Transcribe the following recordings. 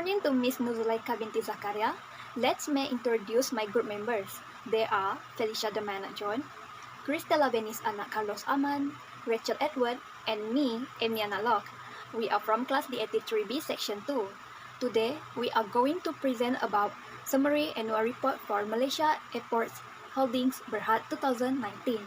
According to Ms. Nuzulaika binti Zakaria, let's me introduce my group members. They are Felicia Damana John, Cristela Venice Anak Carlos Aman, Rachel Edward, and me, EMMY LOKE. We are from class DAT3B section 2. Today, we are going to present about summary annual report for Malaysia Airports Holdings Berhad 2019.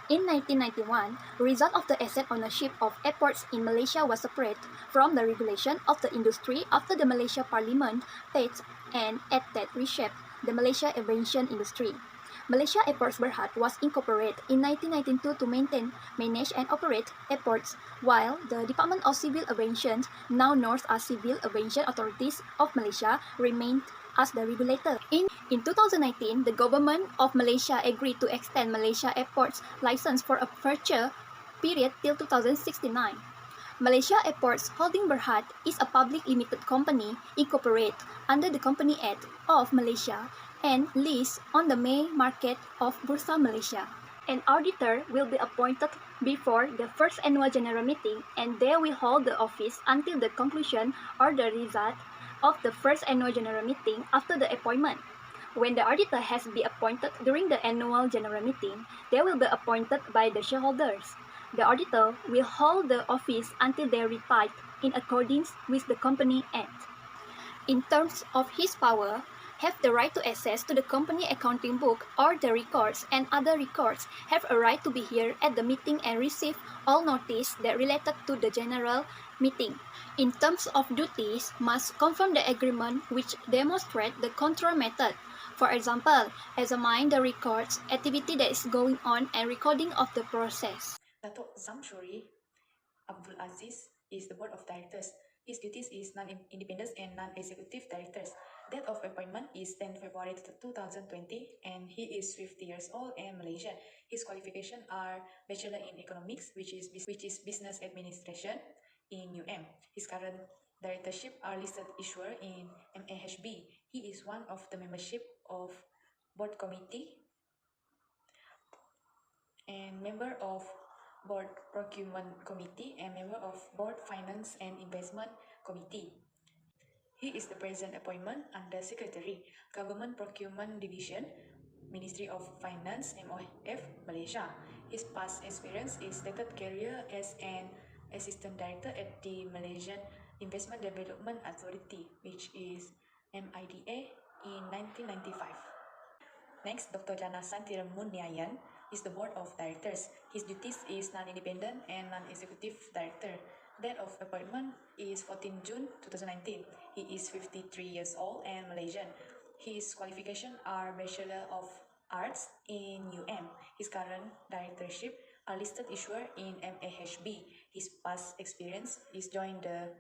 In 1991, result of the asset ownership of airports in Malaysia was separate from the regulation of the industry after the Malaysia Parliament passed an act that reshaped the Malaysia aviation industry. Malaysia Airports Berhad was incorporated in 1992 to maintain, manage and operate airports, while the Department of Civil Aviation, now known as Civil Aviation Authorities of Malaysia, remained as the regulator. In 2019, the government of Malaysia agreed to extend Malaysia Airports license for a future period till 2069. Malaysia Airports Holding Berhad is a public limited company incorporated under the Company Act of Malaysia and listed on the main market of Bursa Malaysia. An auditor will be appointed before the first annual general meeting, and they will hold the office until the conclusion or the result of the first annual general meeting after the appointment. When the auditor has been appointed during the annual general meeting, they will be appointed by the shareholders. The auditor will hold the office until they retire in accordance with the Company Act. In terms of his power, have the right to access to the company accounting book or the records and other records, have a right to be here at the meeting and receive all notice that related to the general meeting. In terms of duties, must confirm the agreement which demonstrate the control method. For example, examine the records, activity that is going on and recording of the process. Datuk Zamshuri Abdul Aziz is the board of directors. His duties is non-independent and non-executive directors. Date of appointment is 10 February 2020 and he is 50 years old and Malaysian. His qualifications are Bachelor in Economics, which is Business Administration in His current directorship are listed issuer in MAHB. He is one of the membership of board committee and member of Board Procurement Committee and member of Board Finance and Investment Committee. He is the present appointment under Secretary, Government Procurement Division, Ministry of Finance, MOF, Malaysia. His past experience is stated career as an Assistant Director at the Malaysian Investment Development Authority, which is MIDA, in 1995. Next, Dr. Janasan Tiramuniayan is the Board of Directors. His duties is non-independent and non-executive director. Date of appointment is 14 June 2019. He is 53 years old and Malaysian. His qualifications are Bachelor of Arts in His current directorship are listed issuer in MAHB. His past experience is joined the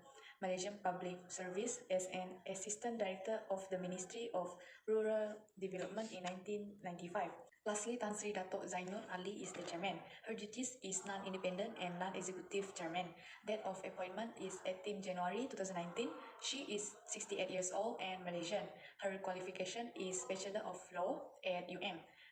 Malaysian Public Service as an Assistant Director of the Ministry of Rural Development in 1995. Lastly, Tan Sri Datuk Zainul Ali is the chairman. Her duties is non-independent and non-executive chairman. Date of appointment is 18 January 2019. She is 68 years old and Malaysian. Her qualification is Bachelor of Law at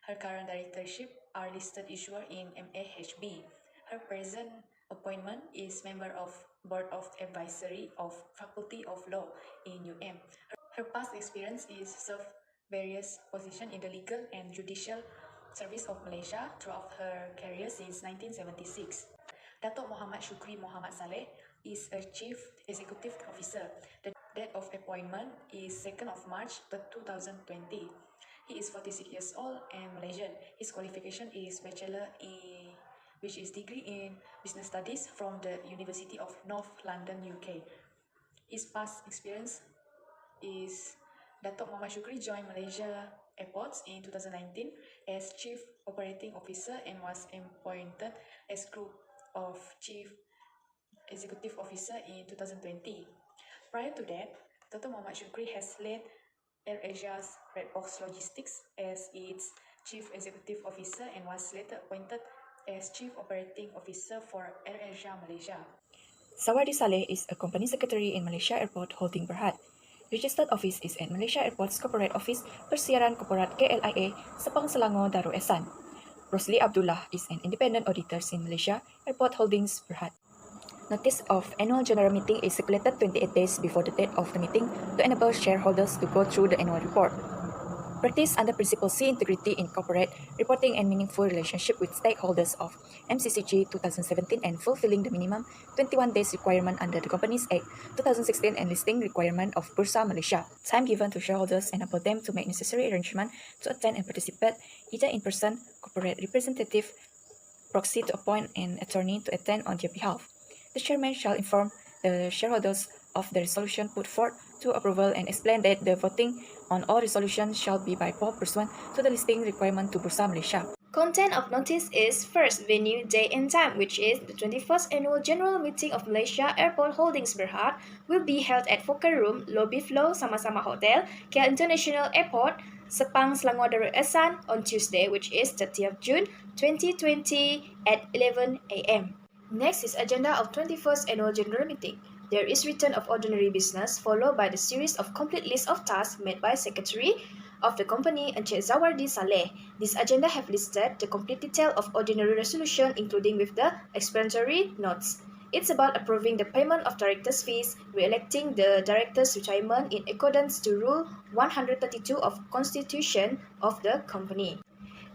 Her current directorship are listed issuer in MAHB. Her present appointment is member of Board of Advisory of Faculty of Law in Her past experience is serve various positions in the legal and judicial service of Malaysia throughout her career since 1976. Datuk Mohammad Shukri Mohammad Saleh is a Chief Executive Officer. The date of appointment is 2nd of March 2020. He is 46 years old and Malaysian. His qualification is Bachelor in which is degree in Business Studies from the University of North London, UK. His past experience is Datuk Mohammad Shukri joined Malaysia Airports in 2019 as Chief Operating Officer and was appointed as Group of Chief Executive Officer in 2020. Prior to that, Datuk Mohammad Shukri has led AirAsia's Red Box Logistics as its Chief Executive Officer and was later appointed as Chief Operating Officer for AirAsia Malaysia. Sawardi Saleh is a Company Secretary in Malaysia Airport Holding Berhad. Registered office is at Malaysia Airports Corporate Office, Persiaran Korporat KLIA, Sepang Selangor, Darul Ehsan. Rosli Abdullah is an independent auditor in Malaysia Airport Holdings Berhad. Notice of annual general meeting is circulated 28 days before the date of the meeting to enable shareholders to go through the annual report. Practice under Principle C Integrity in Corporate Reporting and Meaningful Relationship with Stakeholders of MCCG 2017 and fulfilling the minimum 21 days requirement under the Companies Act 2016 and listing requirement of Bursa Malaysia. Time given to shareholders enable them to make necessary arrangement to attend and participate either in person, corporate representative, proxy to appoint an attorney to attend on their behalf. The chairman shall inform the shareholders of the resolution put forth to approval and explain that the voting on all resolutions shall be by poll pursuant to the listing requirement to Bursa Malaysia. Content of notice is first, venue, day and time, which is the 21st Annual General Meeting of Malaysia Airport Holdings Berhad, will be held at Fokker Room, Lobby Flow Sama-Sama Hotel, KL International Airport, Sepang, Selangor Darul Ehsan on Tuesday, which is 30th June 2020 at 11 a.m. Next is agenda of 21st Annual General Meeting. There is return of ordinary business followed by the series of complete list of tasks made by Secretary of the company Encik Zawardi Saleh. This agenda have listed the complete detail of ordinary resolution including with the explanatory notes. It's about approving the payment of directors' fees, re-electing the directors' retirement in accordance to Rule 132 of Constitution of the company.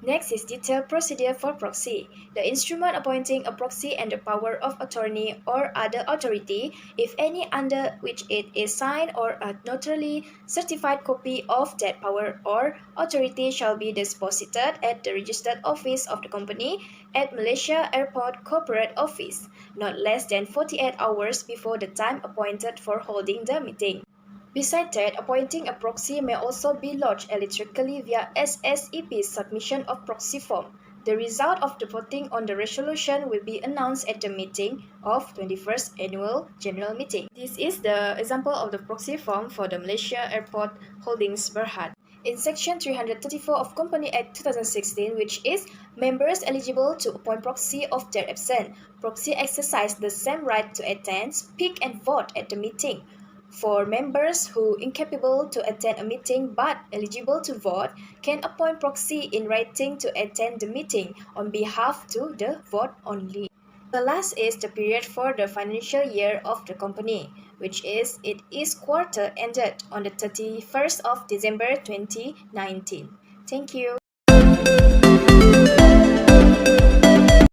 Next is detailed procedure for proxy. The instrument appointing a proxy and the power of attorney or other authority, if any under which it is signed or a notarily certified copy of that power or authority shall be deposited at the registered office of the company at Malaysia Airport Corporate Office, not less than 48 hours before the time appointed for holding the meeting. Besides that, appointing a proxy may also be lodged electronically via SSEP submission of proxy form. The result of the voting on the resolution will be announced at the meeting of 21st Annual General Meeting. This is the example of the proxy form for the Malaysia Airport Holdings Berhad. In Section 334 of Company Act 2016, which is members eligible to appoint proxy of their absent, proxy exercise the same right to attend, speak and vote at the meeting. For members who incapable to attend a meeting but eligible to vote can appoint proxy in writing to attend the meeting on behalf to the vote only. The last is the period for the financial year of the company, which is it is quarter ended on the 31st of December 2019. Thank you.